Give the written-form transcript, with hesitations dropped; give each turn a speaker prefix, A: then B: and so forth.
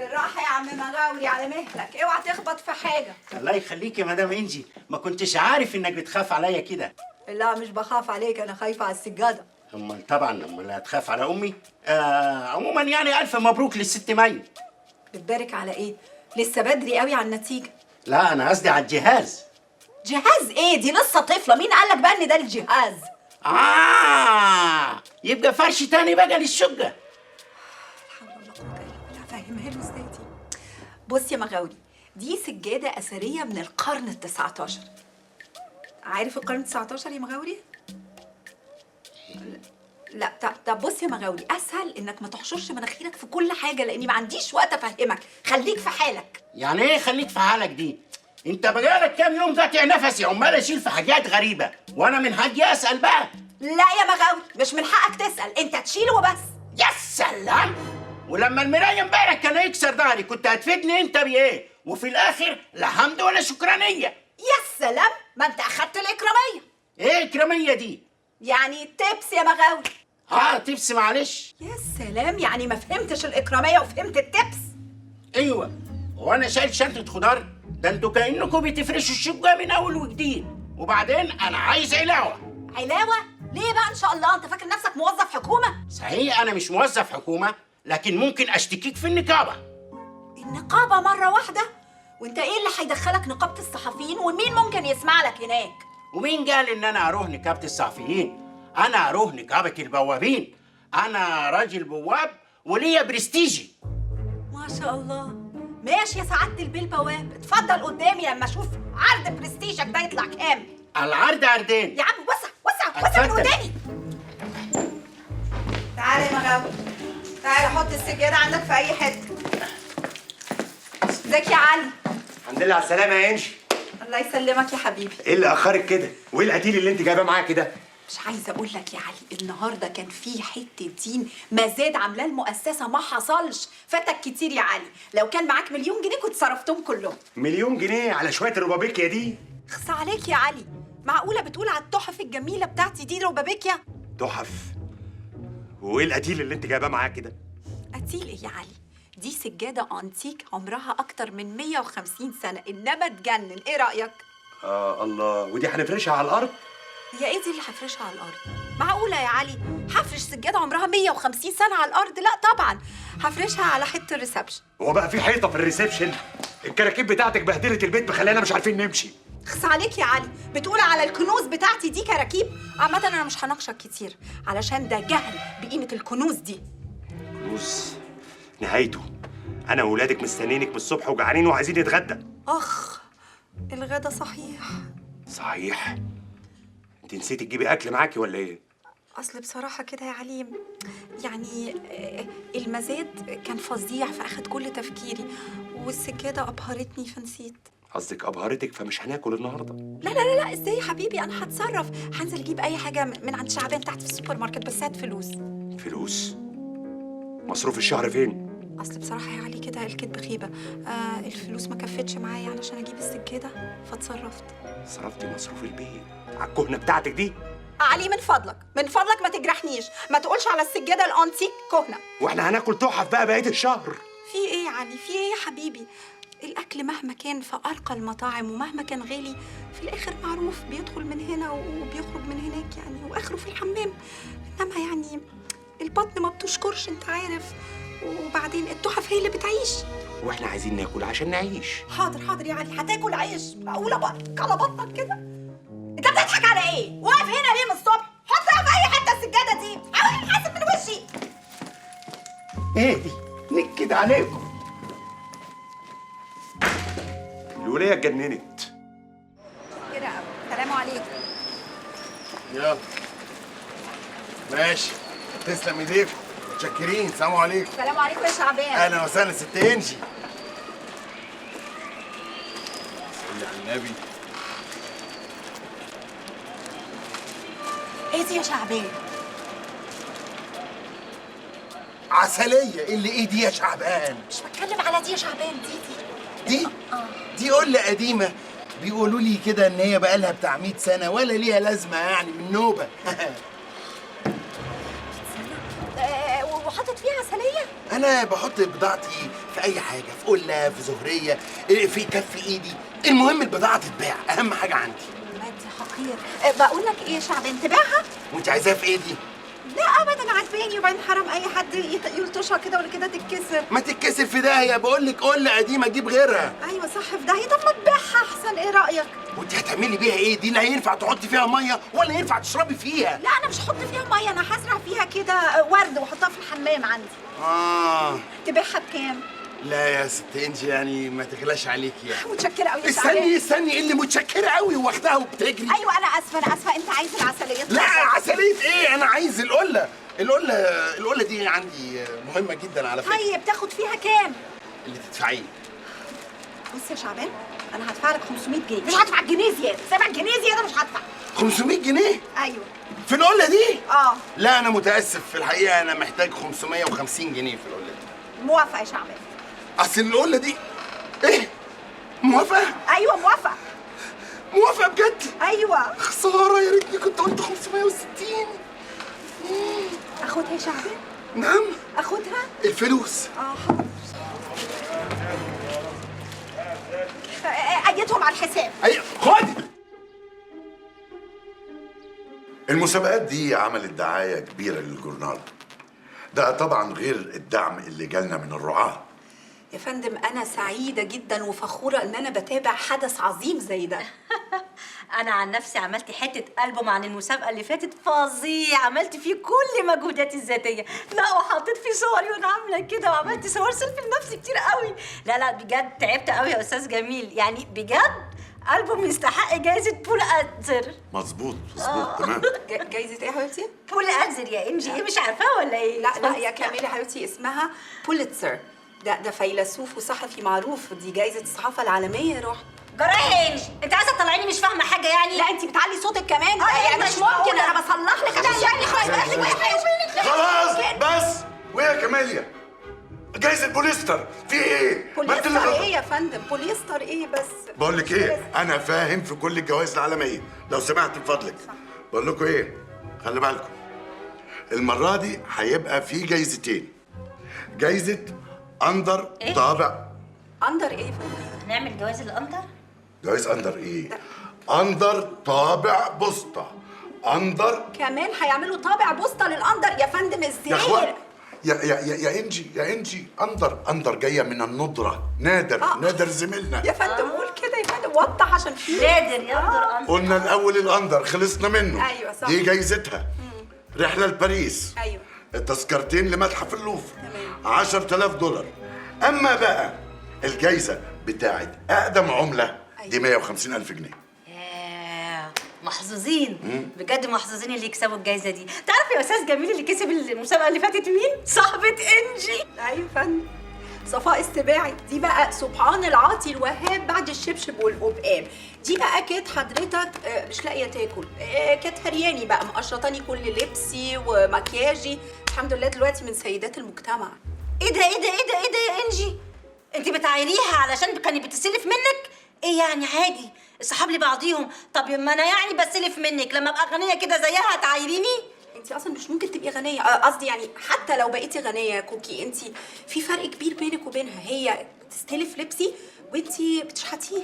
A: بالراحه يا عم مغاوري، على مهلك، اوعى تخبط في حاجه.
B: الله يخليك يا مدام انجي، ما كنتش عارف انك بتخاف عليا كده.
A: لا مش بخاف عليك، انا خايفه على السجاده.
B: امال طبعا امال هتخاف على امي؟ عموما يعني الف مبروك للست مي.
A: بتبارك على ايه؟ لسه بدري قوي على النتيجه.
B: لا انا قصدي على الجهاز.
A: جهاز ايه؟ دي لسه طفله، مين قالك بقى ان ده الجهاز؟
B: يبقى فرش تاني بقى للشقه.
A: لا حول ولا قوه الا بالله، فاهمها له ازاي دي؟ بص يا مغاوري، دي سجاده اثريه من القرن ال19. عارف القرن ال19 يا مغاوري؟ لا طب بص يا مغاوري، اسهل انك ما تحشرش مناخيرك في كل حاجه، لاني ما عنديش وقت افهمك. خليك في حالك.
B: يعني ايه خليك في حالك دي؟ انت بقالك كام يوم قاطع نفسي عمال اشيل في حاجات غريبه، وانا من حقي اسال بقى.
A: لا يا مغاوري، مش من حقك تسال، انت تشيل وبس.
B: يا سلام! ولما المرايه امبارح كان يكسر ظهري كنت هتفيدني انت بايه؟ وفي الاخر لا حمد ولا شكرانيه.
A: يا سلام، ما انت اخدت الاكراميه.
B: ايه اكراميه دي؟
A: يعني تبس يا مغاوري.
B: تبس معلش.
A: يا سلام، يعني ما فهمتش الاكراميه وفهمت التبس.
B: ايوه، هو انا شايل شنطه خضار؟ ده انتوا كانكم بتفرشوا الشقه من اول وجديد. وبعدين انا عايز علاوه.
A: علاوه؟ ليه بقى ان شاء الله؟ انت فاكر نفسك موظف حكومه؟
B: صحيح انا مش موظف حكومه، لكن ممكن اشتكيك في النقابه.
A: النقابه مره واحده؟ وانت ايه اللي هيدخلك نقابه الصحفيين؟ ومين ممكن يسمع لك هناك؟
B: ومين قال ان انا اروح نقابه الصحفيين؟ انا اروح نقابه البوابين. انا راجل بواب وليا برستيجي.
A: ما شاء الله. ماشي يا سعاده البيه البواب، اتفضل قدامي لما اشوف عرض برستيجك ده يطلع كام.
B: العرض عرضين.
A: يا عم وسع وسع وسع من قدامي. تعالى يا مغاوري، تعالى حط السجاده عندك في اي حته. ازيك يا علي؟
C: الحمد لله على السلامة يا انجي.
A: الله يسلمك يا حبيبي.
C: ايه اللي اخرك كده؟ وايه القتيل اللي انت جايباه معاكي ده؟
A: مش عايزه اقول لك يا علي، النهارده كان في حته دين مزاد عاملاه المؤسسه ما حصلش. فاتك كتير يا علي، لو كان معاك مليون جنيه كنت صرفتهم كلهم.
C: مليون جنيه على شوية الربابيكيا دي؟
A: اخص عليك يا علي، معقوله بتقول على التحف الجميله بتاعتي دي ربابيكيا؟
C: تحف. وايه القتيل اللي انت جايباه معاكي ده؟
A: قتيل ايه يا علي؟ دي سجاده انتيك عمرها اكتر من 150 سنه، انما تجنن. ايه رايك؟
C: الله، ودي هنفرشها على الارض؟
A: هي ايه دي اللي هفرشها على الارض؟ معقوله يا علي هفرش سجاده عمرها 150 سنه على الارض؟ لا طبعا، هفرشها على حته الريسبشن.
C: هو بقى في حيطة في الريسبشن؟ الكراكيب بتاعتك بهدلت البيت مخلينا مش عارفين نمشي.
A: اخس عليك يا علي، بتقول على الكنوز بتاعتي دي كراكيب؟ عامة انا مش هناقشك كتير، علشان ده جهل بقيمة الكنوز دي.
C: كنوز نهايته. انا وولادك مستنيينك من الصبح وجعانين وعايزين نتغدى.
A: اخ، الغدا صحيح.
C: صحيح؟ انت نسيتي تجيبي اكل معاكي ولا ايه؟
A: اصل بصراحة كده يا علي، يعني المزاد كان فظيع فاخد كل تفكيري، والسجادة ابهرتني فنسيت.
C: قصدك ابهرتك فمش هناكل النهارده؟
A: لا ازاي يا حبيبي، انا هتصرف، هنزل اجيب اي حاجة من عند شعبان تحت في السوبر ماركت، بس هات فلوس.
C: فلوس؟ مصروف الشهر فين؟
A: اصل بصراحه يا علي كده الكدب خيبه. الفلوس ما كفتش معايا علشان اجيب السجاده فاتصرفت.
C: صرفتي مصروف البيت على الكهنه بتاعتك دي؟
A: علي من فضلك ما تجرحنيش، ما تقولش على السجاده الانتيك كهنه.
C: واحنا هناكل تحف بقى بقيه الشهر.
A: في ايه يا علي، في ايه يا حبيبي؟ الاكل مهما كان في ارقى المطاعم ومهما كان غالي، في الاخر معروف بيدخل من هنا وبيخرج من هناك يعني، واخره في الحمام. انما يعني البطن ما بتشكرش، انت عارف. وبعدين التحف هي اللي بتعيش.
C: واحنا عايزين ناكل عشان نعيش.
A: حاضر يا علي، هتاكل عيش؟ معقوله بقك على بطنك كده؟ انت بتضحك على ايه؟ واقف هنا ليه من الصبح؟ حطها في اي حته السجاده دي، حاول حاسب من وشي.
B: ايه دي؟ نكد عليكم.
C: الوليه اتجننت.
A: كده قوي. سلام عليكم.
D: يلا ماشي، تسلم ايديكم، متشكرين. سلام عليكم.
A: سلام عليكم يا شعبان.
D: اهلا وسهلا ست انجي. صلي على النبي.
A: ايه دي يا شعبان؟
D: عسلية. اللي ايه دي يا شعبان؟
A: مش بتكلم على دي يا شعبان، دي.
D: دي قلة قديمة، بيقولوا لي كده ان هي بقالها بتاع 100 سنة ولا ليها لازمة يعني من نوبة.
A: وحاطط فيها عسلية؟
D: انا بحط بضاعتي في اي حاجه، في قله، في زهريه، في كف ايدي، المهم البضاعه تتباع، اهم حاجه عندي.
A: مادي حقير. بقول لك ايه يا شعبان، تبيعها؟
D: وانت عايزاها في ايه دي؟
A: لا ابدا عجباني، وبعدين حرام اي حد يلطشها كده ولا كده تتكسر.
D: ما تتكسر في داهيه، بقول لك قله قديمه اجيب غيرها.
A: ايوه صح، في داهيه. طب ما تبيعها احسن، ايه رايك؟
D: وانت هتعملي بيها ايه؟ دي لا ينفع تحطي فيها ميه ولا ينفع تشربي فيها.
A: لا انا مش هحط فيها ميه، انا هزرع فيها كده ورد واحطها في الحمام عندي. تبيعها بكام؟
D: لا يا ست انجي، يعني ما تغلاش عليكي يعني.
A: متشكره قوي يا شعبان.
D: استني اللي متشكره قوي واخدها وبتجري.
A: ايوه انا اسفه، انت عايز العسليه؟
D: لا عسليه ايه، انا عايز القله دي عندي مهمه جدا على فكره.
A: طيب تاخد فيها كام؟
D: اللي تدفعيه.
A: بص يا شعبان، انا هدفع لك 500 جنيه، مش هدفع جنيه زياده، سامع؟ جنيه زياده مش هدفع.
D: 500 جنيه؟
A: ايوه.
D: في القله دي؟
A: اه.
D: لا انا متاسف، في الحقيقه انا محتاج 550 جنيه في القله دي.
A: موافقه يا شعبان.
D: اصل القله دي ايه؟ موافقه؟
A: ايوه موافقه.
D: موافقه بجد؟
A: ايوه.
D: خساره، يا ريتني كنت قلت 560.
A: اخدها يا شعبان؟
D: نعم؟
A: اخدها؟
D: الفلوس.
A: حاضر. اجيتهم على الحساب.
D: ايوه خد.
E: المسابقات دي عملت دعاية كبيرة للجورنال. ده طبعا غير الدعم اللي جالنا من الرعاة.
A: يا فندم انا سعيده جدا وفخوره ان انا بتابع حدث عظيم زي ده.
F: انا عن نفسي عملت حته ألبوم عن المسابقه اللي فاتت فظيع، عملت فيه كل مجهوداتي الذاتيه. لا وحطيت فيه صوري وانا عامله كده، وعملت صور سيلفي لنفسي كتير قوي. لا بجد تعبت قوي يا استاذ جميل، يعني بجد ألبوم يستحق جايزه بول ألزر.
E: مظبوط تمام.
A: جايزه ايه يا حبيبتي؟
F: بول ألزر يا انجي، ايه مش عارفاها ولا ايه؟
A: لا يا كاميلة حبيبتي، اسمها بوليتزر. ده فيلسوف وصحفي معروف، دي جايزه الصحافه العالميه يا روح.
F: جرايه انجي، انت عايزه تطلعيني مش فاهمه حاجه يعني؟
A: لا انت بتعلي صوتك كمان.
F: يعني
A: مش ممكن، انا بصلح لك.
E: خلاص بس. وإيه يا كاميليا؟ جايزة بوليستر في ايه؟
A: بوليستر ايه يا فندم؟ بوليستر ايه بس؟
E: بقول لك ايه؟ انا فاهم في كل الجوائز العالميه، لو سمعت من فضلك. بقول لكم ايه؟ خلي بالكم المره دي هيبقى في جايزتين. جايزه اندر
F: إيه؟
E: طابع.
A: اندر ايه يا فندم؟
F: هنعمل جواز الأندر؟
E: جوايز اندر ايه؟ اندر طابع بوسطه. اندر
A: كمان هيعملوا طابع بوسطه للاندر يا فندم؟ ازاي؟
E: يا اخوان يا انجي اندر جايه من الندره. نادر زميلنا.
A: يا فندم قول كده يا فندم، وضح عشان في
F: نادر يقدر أندر.
E: قلنا الاول الاندر خلصنا منه.
A: أيوة صح.
E: دي جايزتها رحله لباريس.
A: ايوه.
E: التذكرتين لمتحف اللوفر 10,000 دولار. اما بقى الجايزه بتاعت اقدم عمله دي 150,000 جنيه.
F: محظوظين بجد، محظوظين اللي يكسبوا الجايزه دي. تعرف يا استاذ جميل اللي كسب المسابقه اللي فاتت مين؟ صاحبه انجي.
A: ايوه يا فندم، صفاء السباعي. دي بقى سبحان العاطي الوهاب بعد الشبشب والقبقاب. دي بقى كانت حضرتك مش لاقيه تاكل، كانت هرياني بقى، مقشطاني كل لبسي ومكياجي. الحمد لله دلوقتي من سيدات المجتمع.
F: ايه ده يا انجي؟ انت بتعايريها علشان كانت بتستلف منك؟ ايه يعني عادي، الصحاب لبعضيهم. طب ما انا يعني بستلف منك، لما ابقى غنيه كده زيها هتعايريني؟
A: انت اصلا مش ممكن تبقي غنيه، قصدي يعني حتى لو بقيتي غنيه يا كوكي، انت في فرق كبير بينك وبينها. هي تستلف لبسي وانت بتشحتيه.